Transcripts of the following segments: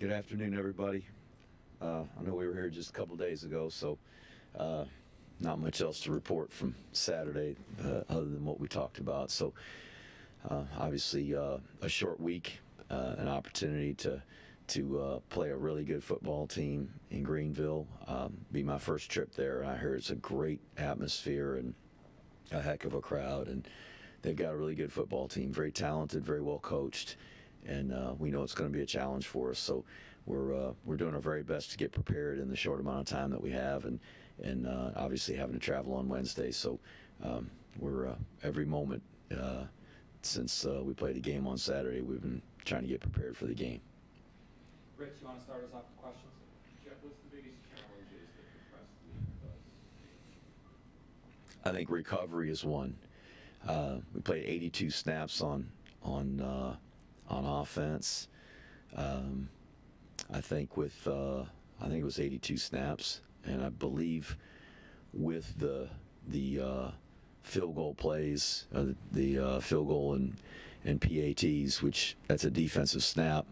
Good afternoon, everybody. I know we were here just a couple days ago, so not much else to report from Saturday other than what we talked about. So obviously a short week, an opportunity to play a really good football team in Greenville. Be my first trip there. I heard it's a great atmosphere and a heck of a crowd, and they've got a really good football team, very talented, very well coached, and we know it's going to be a challenge for us. So we're doing our very best to get prepared in the short amount of time that we have, and obviously having to travel on Wednesday. So we're every moment since we played the game on Saturday, we've been trying to get prepared for the game. Rich, you want to start us off with questions? Jeff, what's the biggest challenges that the press league does? I think recovery is one. We played 82 snaps on offense. I think it was 82 snaps, and I believe with the field goal plays, the field goal and PATs, which that's a defensive snap.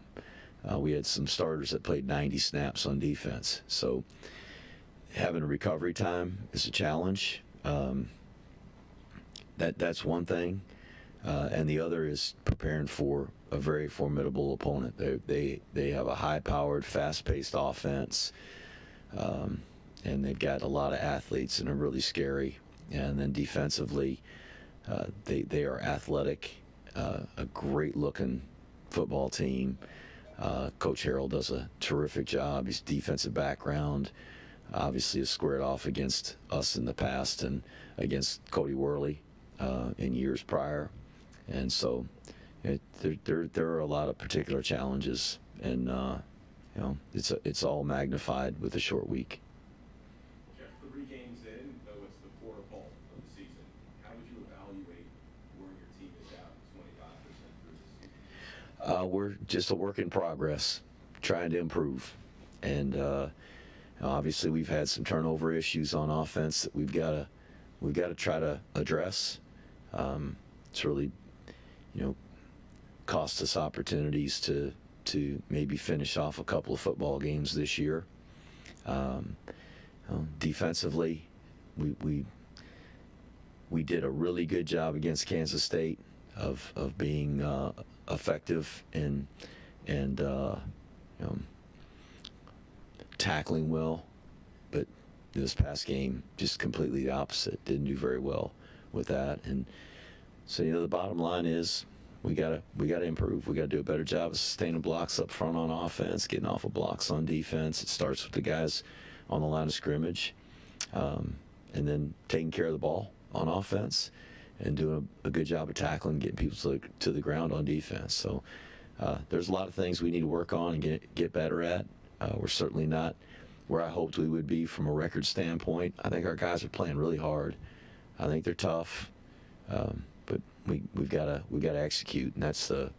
We had some starters that played 90 snaps on defense. So having a recovery time is a challenge. That's one thing. And the other is preparing for a very formidable opponent. They have a high-powered, fast-paced offense, and they've got a lot of athletes and are really scary. And then defensively, they are athletic, a great-looking football team. Coach Harrell does a terrific job. His defensive background obviously has squared off against us in the past and against Cody Worley in years prior. And so there are a lot of particular challenges, and it's all magnified with a short week. Jeff, 3 games in, though it's the quarter pole of the season, how would you evaluate where your team is at 25% through the season? We're just a work in progress, trying to improve, and obviously we've had some turnover issues on offense that we've got to try to address. It's really cost us opportunities to maybe finish off a couple of football games this year. Defensively, we did a really good job against Kansas State of being effective and tackling well, but this past game just completely the opposite. Didn't do very well with that, and so the bottom line is we gotta improve. We gotta do a better job of sustaining blocks up front on offense, getting off of blocks on defense. It starts with the guys on the line of scrimmage, and then taking care of the ball on offense, and doing a good job of tackling, getting people to the ground on defense. So there's a lot of things we need to work on and get better at. We're certainly not where I hoped we would be from a record standpoint. I think our guys are playing really hard. I think they're tough. But we've got to execute, and that's the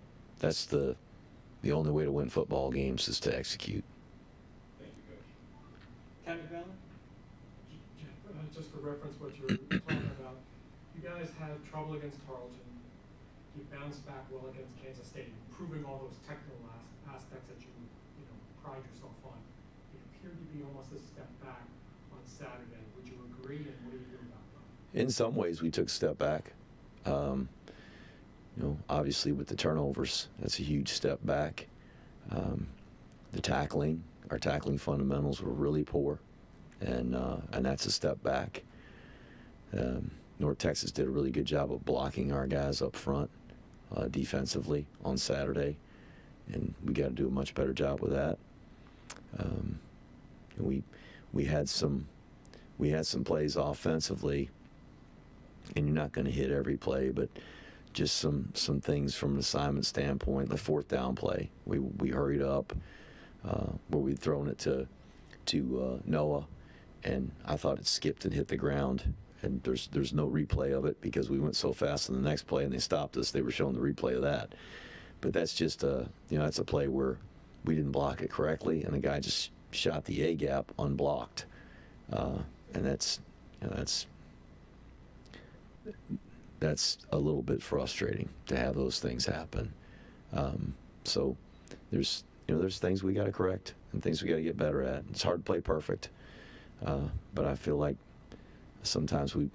only way to win football games is to execute. Thank you, Coach. Kevin Fallon? Jeff, just to reference what you were talking about, you guys had trouble against Tarleton. You bounced back well against Kansas State, improving all those technical aspects that you pride yourself on. It appeared to be almost a step back on Saturday. Would you agree, and what do you do about that? In some ways, we took a step back. Obviously with the turnovers, that's a huge step back. The tackling, our tackling fundamentals were really poor, and that's a step back. North Texas did a really good job of blocking our guys up front defensively on Saturday, and we got to do a much better job with that. We had some plays offensively, and you're not going to hit every play, but just some things from an assignment standpoint. The 4th down play, we hurried up where we'd thrown it to Noah, and I thought it skipped and hit the ground, and there's no replay of it because we went so fast in the next play and they stopped us. They were showing the replay of that, but that's just that's a play where we didn't block it correctly, and the guy just shot the A gap unblocked, and that's a little bit frustrating to have those things happen. So there's there's things we got to correct and things we got to get better at. It's hard to play perfect, but I feel like sometimes we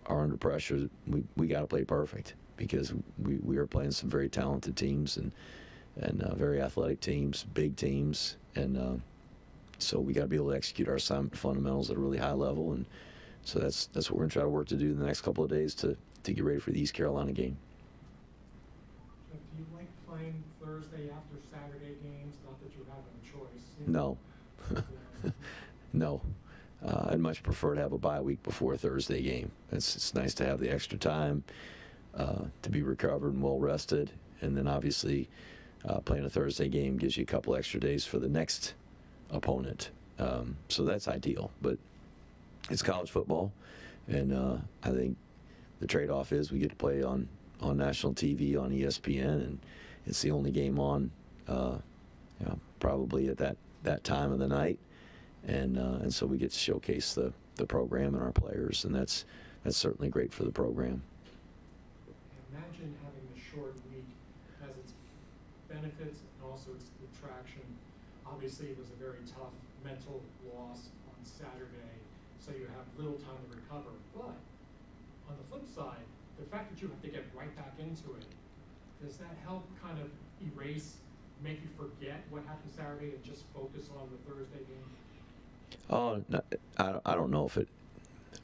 are under pressure. We got to play perfect because we are playing some very talented teams and very athletic teams, big teams, and so we got to be able to execute our assignment fundamentals at a really high level, and so that's what we're going to try to work to do in the next couple of days to get ready for the East Carolina game. Jeff, do you like playing Thursday after Saturday games? Not that you have a choice. No. No. I'd much prefer to have a bye week before a Thursday game. It's nice to have the extra time to be recovered and well rested, and then obviously playing a Thursday game gives you a couple extra days for the next opponent. So that's ideal, but it's college football, and I think the trade-off is we get to play on national TV on ESPN, and it's the only game on probably at that time of the night, and so we get to showcase the program and our players, and that's certainly great for the program. Imagine having the short week has its benefits and also its detraction. Obviously, it was a very tough mental loss on Saturday, so you have little time to recover. But on the flip side, the fact that you have to get right back into it, does that help kind of make you forget what happened Saturday and just focus on the Thursday game? Oh, no, I don't know if it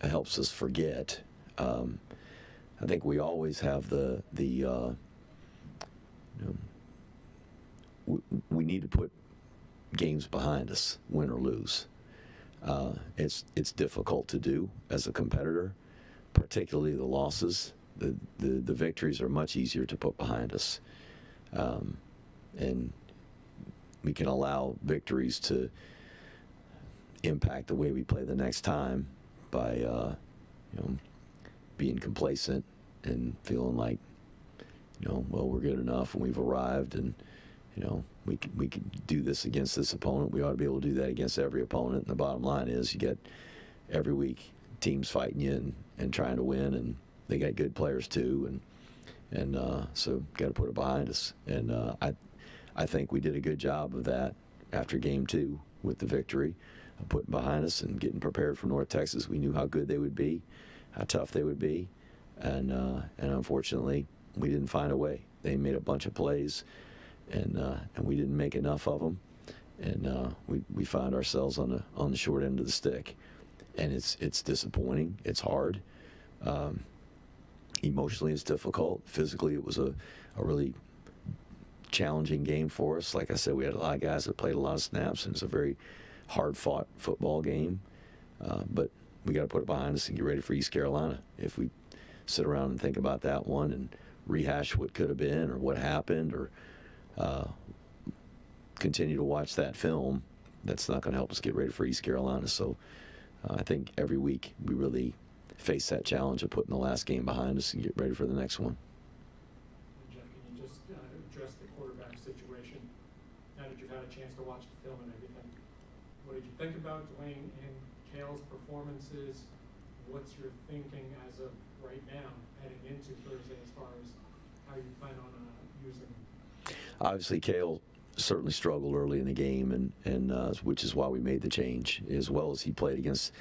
helps us forget. I think we always have we need to put games behind us, win or lose. It's difficult to do as a competitor, particularly the losses. The victories are much easier to put behind us, and we can allow victories to impact the way we play the next time by being complacent and feeling like well, we're good enough and we've arrived, and we can do this against this opponent. We ought to be able to do that against every opponent. And the bottom line is, you get every week teams fighting you and trying to win, and they got good players too, and so got to put it behind us. And I think we did a good job of that after game 2 with the victory, of putting behind us and getting prepared for North Texas. We knew how good they would be, how tough they would be, and unfortunately we didn't find a way. They made a bunch of plays, and we didn't make enough of them, and we find ourselves on the short end of the stick, and it's disappointing. It's hard. Emotionally, it's difficult. Physically, it was a really challenging game for us. Like I said, we had a lot of guys that played a lot of snaps, and it's a very hard-fought football game. But we got to put it behind us and get ready for East Carolina. If we sit around and think about that one and rehash what could have been or what happened, or continue to watch that film, that's not going to help us get ready for East Carolina. So I think every week we really face that challenge of putting the last game behind us and get ready for the next one. Jeff, can you just address the quarterback situation now that you've had a chance to watch the film and everything? What did you think about Dwayne and Kale's performances? What's your thinking as of right now, heading into Thursday, as far as how you plan on using them? Obviously, Kale certainly struggled early in the game, and which is why we made the change. As well as he played against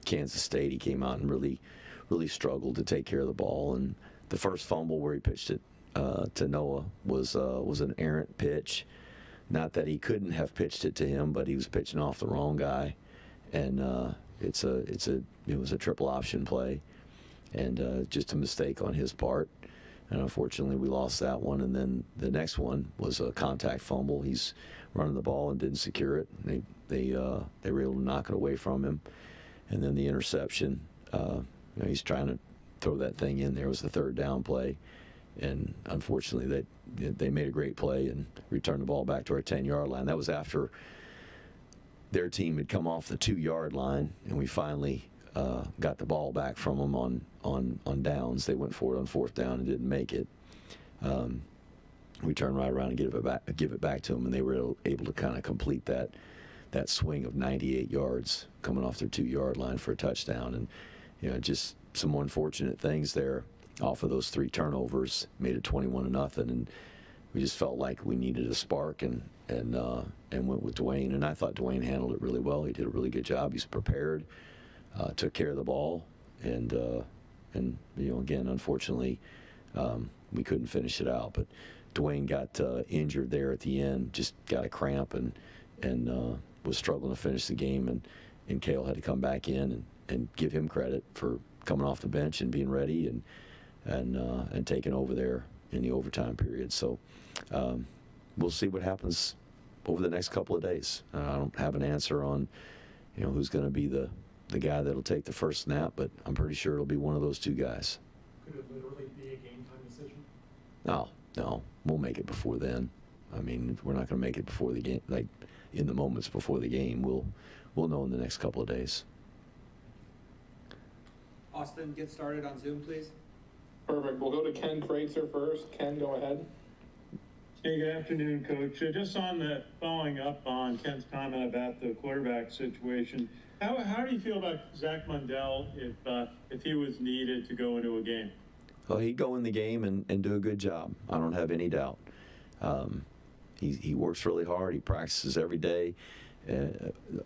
Kansas State, he came out and really struggled to take care of the ball. And the first fumble where he pitched it to Noah was an errant pitch. Not that he couldn't have pitched it to him, but he was pitching off the wrong guy, and it was a triple option play, and just a mistake on his part. And unfortunately, we lost that one. And then the next one was a contact fumble. He's running the ball and didn't secure it. They were able to knock it away from him. And then the interception, he's trying to throw that thing in there. It was the third down play. And unfortunately, they made a great play and returned the ball back to our 10-yard line. That was after their team had come off the 2-yard line, and we finally got the ball back from them on downs. They went for it on 4th down and didn't make it. We turned right around and give it back to them, and they were able to kind of complete that swing of 98 yards coming off their 2-yard line for a touchdown. And just some unfortunate things there off of those 3 turnovers made it 21-0. And we just felt like we needed a spark, and went with Dwayne. And I thought Dwayne handled it really well. He did a really good job. He's prepared, took care of the ball, and again, unfortunately, we couldn't finish it out. But Dwayne got injured there at the end, just got a cramp, and was struggling to finish the game, and Cale had to come back in and give him credit for coming off the bench and being ready and taking over there in the overtime period. So we'll see what happens over the next couple of days. I don't have an answer on who's going to be the guy that'll take the first snap, but I'm pretty sure it'll be one of those two guys. Could it literally be a game time decision? No, we'll make it before then. I mean, we're not going to make it before the game, like in the moments before the game. We'll know in the next couple of days. Austin, get started on Zoom, please. Perfect. We'll go to Ken Kreitzer first. Ken, go ahead. Hey, good afternoon, Coach. Just on the following up on Ken's comment about the quarterback situation, how do you feel about Zach Mundell if he was needed to go into a game? Well, he'd go in the game and do a good job. I don't have any doubt. He works really hard. He practices every day.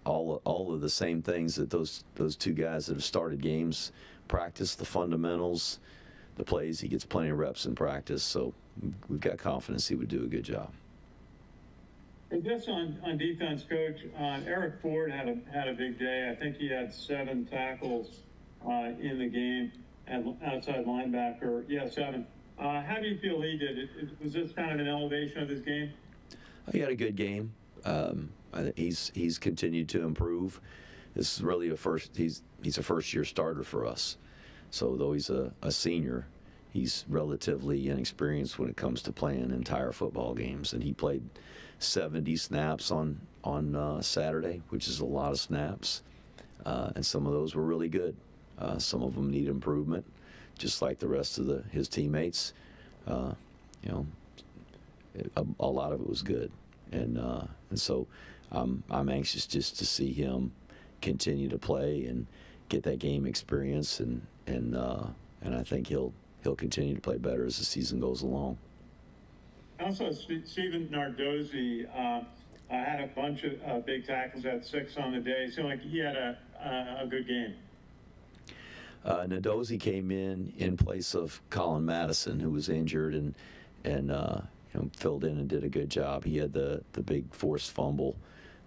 All of the same things that those two guys that have started games practice, the fundamentals, the plays. He gets plenty of reps in practice, so we've got confidence he would do a good job. And just on defense, Coach, Eric Ford had a big day. I think he had 7 tackles in the game at outside linebacker. Yeah, 7. How do you feel he did? Was this kind of an elevation of his game? He had a good game. He's continued to improve. This is really he's a first-year starter for us. So though he's a senior, he's relatively inexperienced when it comes to playing entire football games. And he played 70 snaps on Saturday, which is a lot of snaps. And some of those were really good. Some of them need improvement, just like the rest of his teammates. A lot of it was good. And so I'm anxious just to see him continue to play and get that game experience, and I think he'll continue to play better as the season goes along. Also, Steven Nardozzi had a bunch of big tackles at 6 on the day. It seemed like he had a good game. Nardozzi came in place of Colin Madison, who was injured, and filled in and did a good job. He had the big forced fumble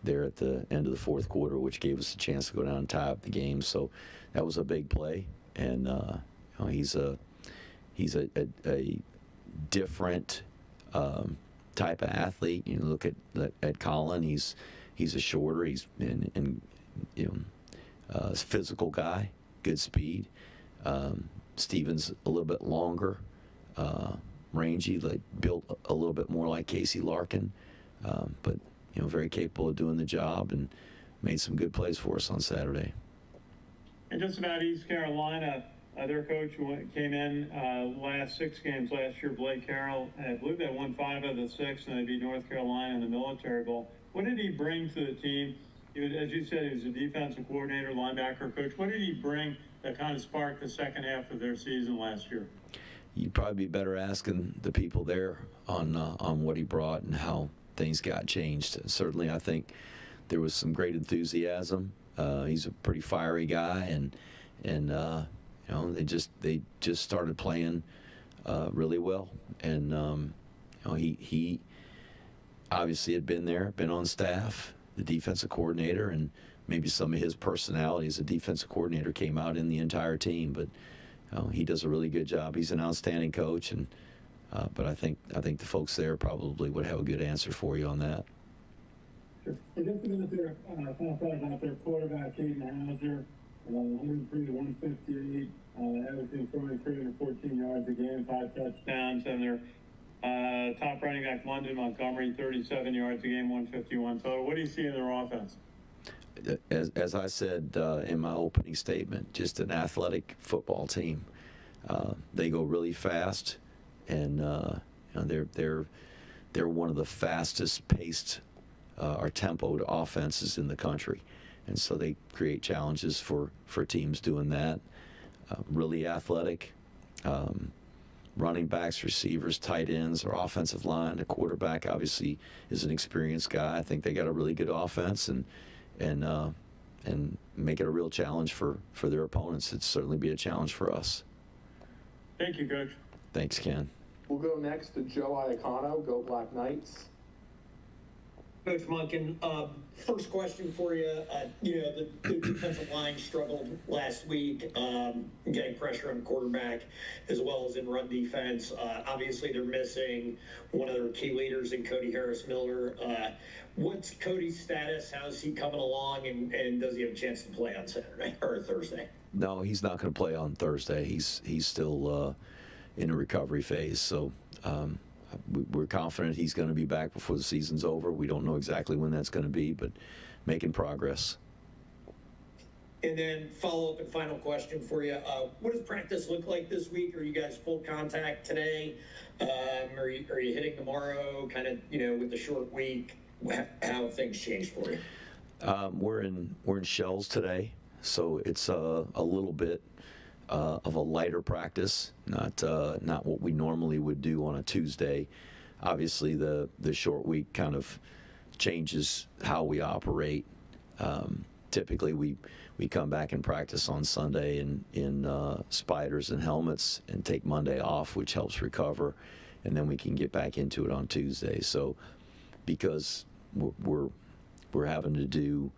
there at the end of the fourth quarter, which gave us a chance to go down and tie up the game. So that was a big play, and he's a different type of athlete. You look at Colin. He's a shorter. He's a physical guy, good speed. Steven's a little bit longer, rangy, built a little bit more like Casey Larkin, but very capable of doing the job, and made some good plays for us on Saturday. And just about East Carolina, their coach came in last 6 games last year, Blake Carroll, and I believe they won 5 of the 6, and they beat North Carolina in the Military Bowl. What did he bring to the team? As you said, he was a defensive coordinator, linebacker coach. What did he bring that kind of sparked the second half of their season last year? You'd probably be better asking the people there on what he brought and how things got changed. Certainly, I think there was some great enthusiasm. He's a pretty fiery guy, and they just started playing really well. And he obviously had been on staff, the defensive coordinator, and maybe some of his personality as a defensive coordinator came out in the entire team. But he does a really good job. He's an outstanding coach, and but I think the folks there probably would have a good answer for you on that. Sure. And just about their quarterback, Caden Hauser, 103 to 158, averaging 314 yards a game, 5 touchdowns, and their top running back, London Montgomery, 37 yards a game, 151 total. What do you see in their offense? As I said in my opening statement, just an athletic football team. They go really fast, and they're one of the fastest paced or tempoed offenses in the country, and so they create challenges for teams doing that. Really athletic, running backs, receivers, tight ends, our offensive line. The quarterback obviously is an experienced guy. I think they got a really good offense and make it a real challenge for their opponents. It'd certainly be a challenge for us. Thank you, Coach. Thanks, Ken. We'll go next to Joe Iacano, Go Black Knights. Coach Monken, first question for you. The defensive line struggled last week, getting pressure on the quarterback as well as in run defense. Obviously, they're missing one of their key leaders in Cody Harris-Miller. What's Cody's status? How's he coming along, and does he have a chance to play on Saturday or Thursday? No, he's not going to play on Thursday. He's still in a recovery phase, so we're confident he's going to be back before the season's over. We don't know exactly when that's going to be, but making progress. And then follow-up and final question for you. What does practice look like this week? Are you guys full contact today? Are you hitting tomorrow, kind of, with the short week? How have things changed for you? We're in shells today, so it's a little bit of a lighter practice, not what we normally would do on a Tuesday. Obviously, the short week kind of changes how we operate. Typically, we come back and practice on Sunday in spiders and helmets and take Monday off, which helps recover, and then we can get back into it on Tuesday. So, because we're having to do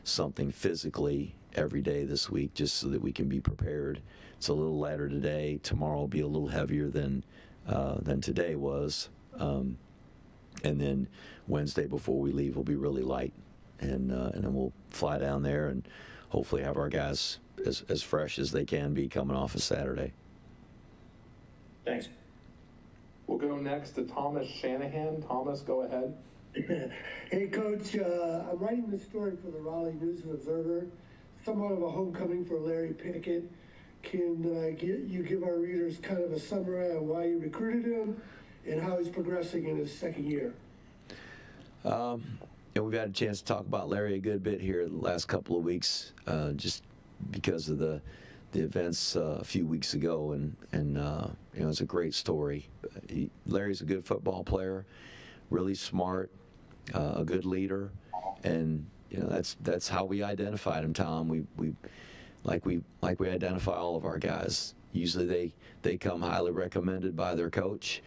something physically every day this week just so that we can be prepared. It's a little lighter today. Tomorrow will be a little heavier than today was. And then Wednesday before we leave will be really light. And then we'll fly down there and hopefully have our guys as fresh as they can be coming off of Saturday. Thanks. We'll go next to Thomas Shanahan. Thomas, go ahead. Hey, Coach, I'm writing this story for the Raleigh News and Observer, somewhat of a homecoming for Larry Pickett. Can you give our readers kind of a summary on why you recruited him and how he's progressing in his second year? We've had a chance to talk about Larry a good bit here the last couple of weeks, just because of the events a few weeks ago, and it's a great story. Larry's a good football player, really smart, a good leader, and that's how we identified him, Tom. We identify all of our guys. Usually they come highly recommended by their coach,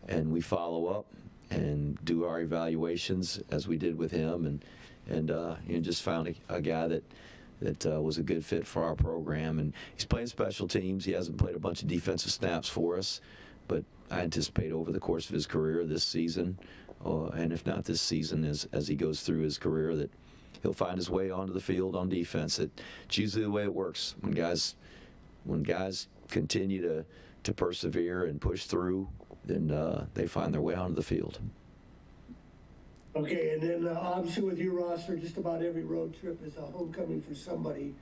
and we follow up and do our evaluations as we did with him, and just found a guy that was a good fit for our program. And he's playing special teams. He hasn't played a bunch of defensive snaps for us, but I anticipate over the course of his career this season, and if not this season, as he goes through his career, that he'll find his way onto the field on defense. It's usually the way it works. When guys continue to persevere and push through, then they find their way onto the field. Okay, and then obviously with your roster, just about every road trip is a homecoming for somebody.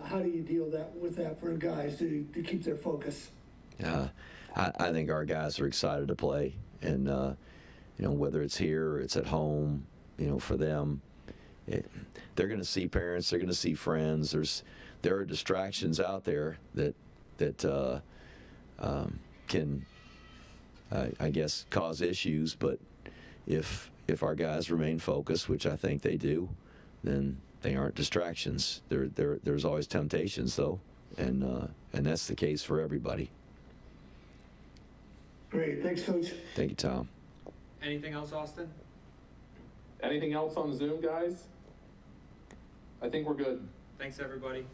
How do you deal with that for guys to keep their focus? I think our guys are excited to play, and whether it's here or it's at home, for them, they're going to see parents, they're going to see friends. There are distractions out there that can, I guess, cause issues. But if our guys remain focused, which I think they do, then they aren't distractions. There's always temptations, though, and that's the case for everybody. Great, thanks, Coach. Thank you, Tom. Anything else, Austin? Anything else on Zoom, guys? I think we're good. Thanks, everybody.